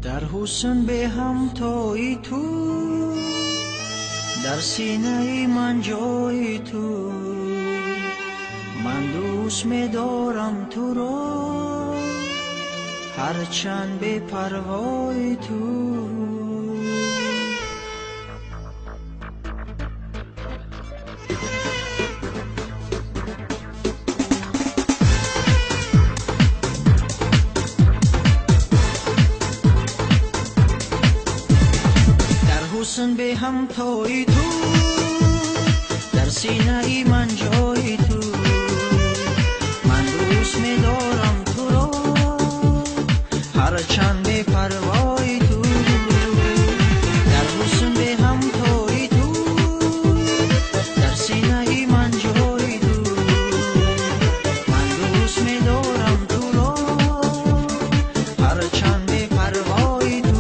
در حسن به همتای تو، در سینه من جای تو، من دوست می‌دارم تو را، هرچند به پروای تو. حسن به همتای تو، در سینه من جای تو، من دوست می‌دارم تو را، هرچند به پروای تو. در حسن به همتای تو، در سینه من جای تو، من دوست می‌دارم تو را، هرچند به پروای تو.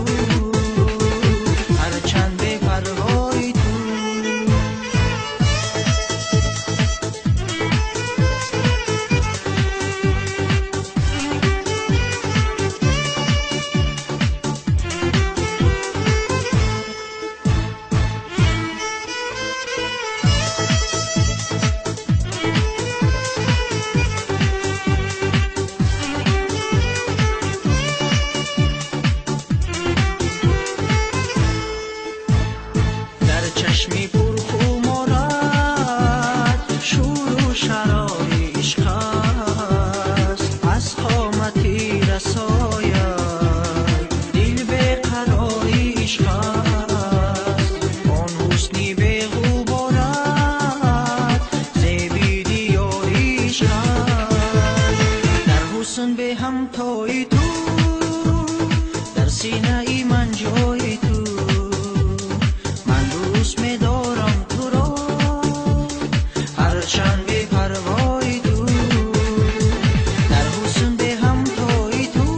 چشمی پرخون آرد شور و شرای عشق است، از قامتی رساید دل به قراری عشق است. آن حسنی به غبارت زیبی دیاری عشق است. در حسن به همتای تو، در سینه من جای تو، دوست می‌دارم تو را، هرچند به پروای تو. در حسن به همتای تو،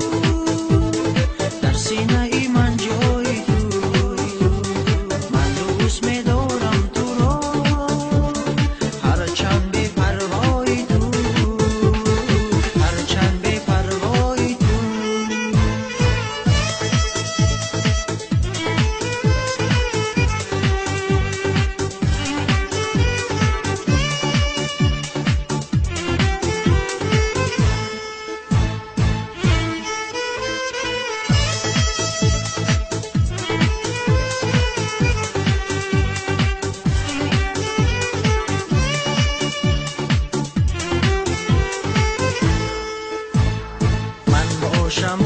در سینه من جای تو، من دوست می‌دارم تو را، هرچند به پروای تو، هرچند به پروای تو. باشم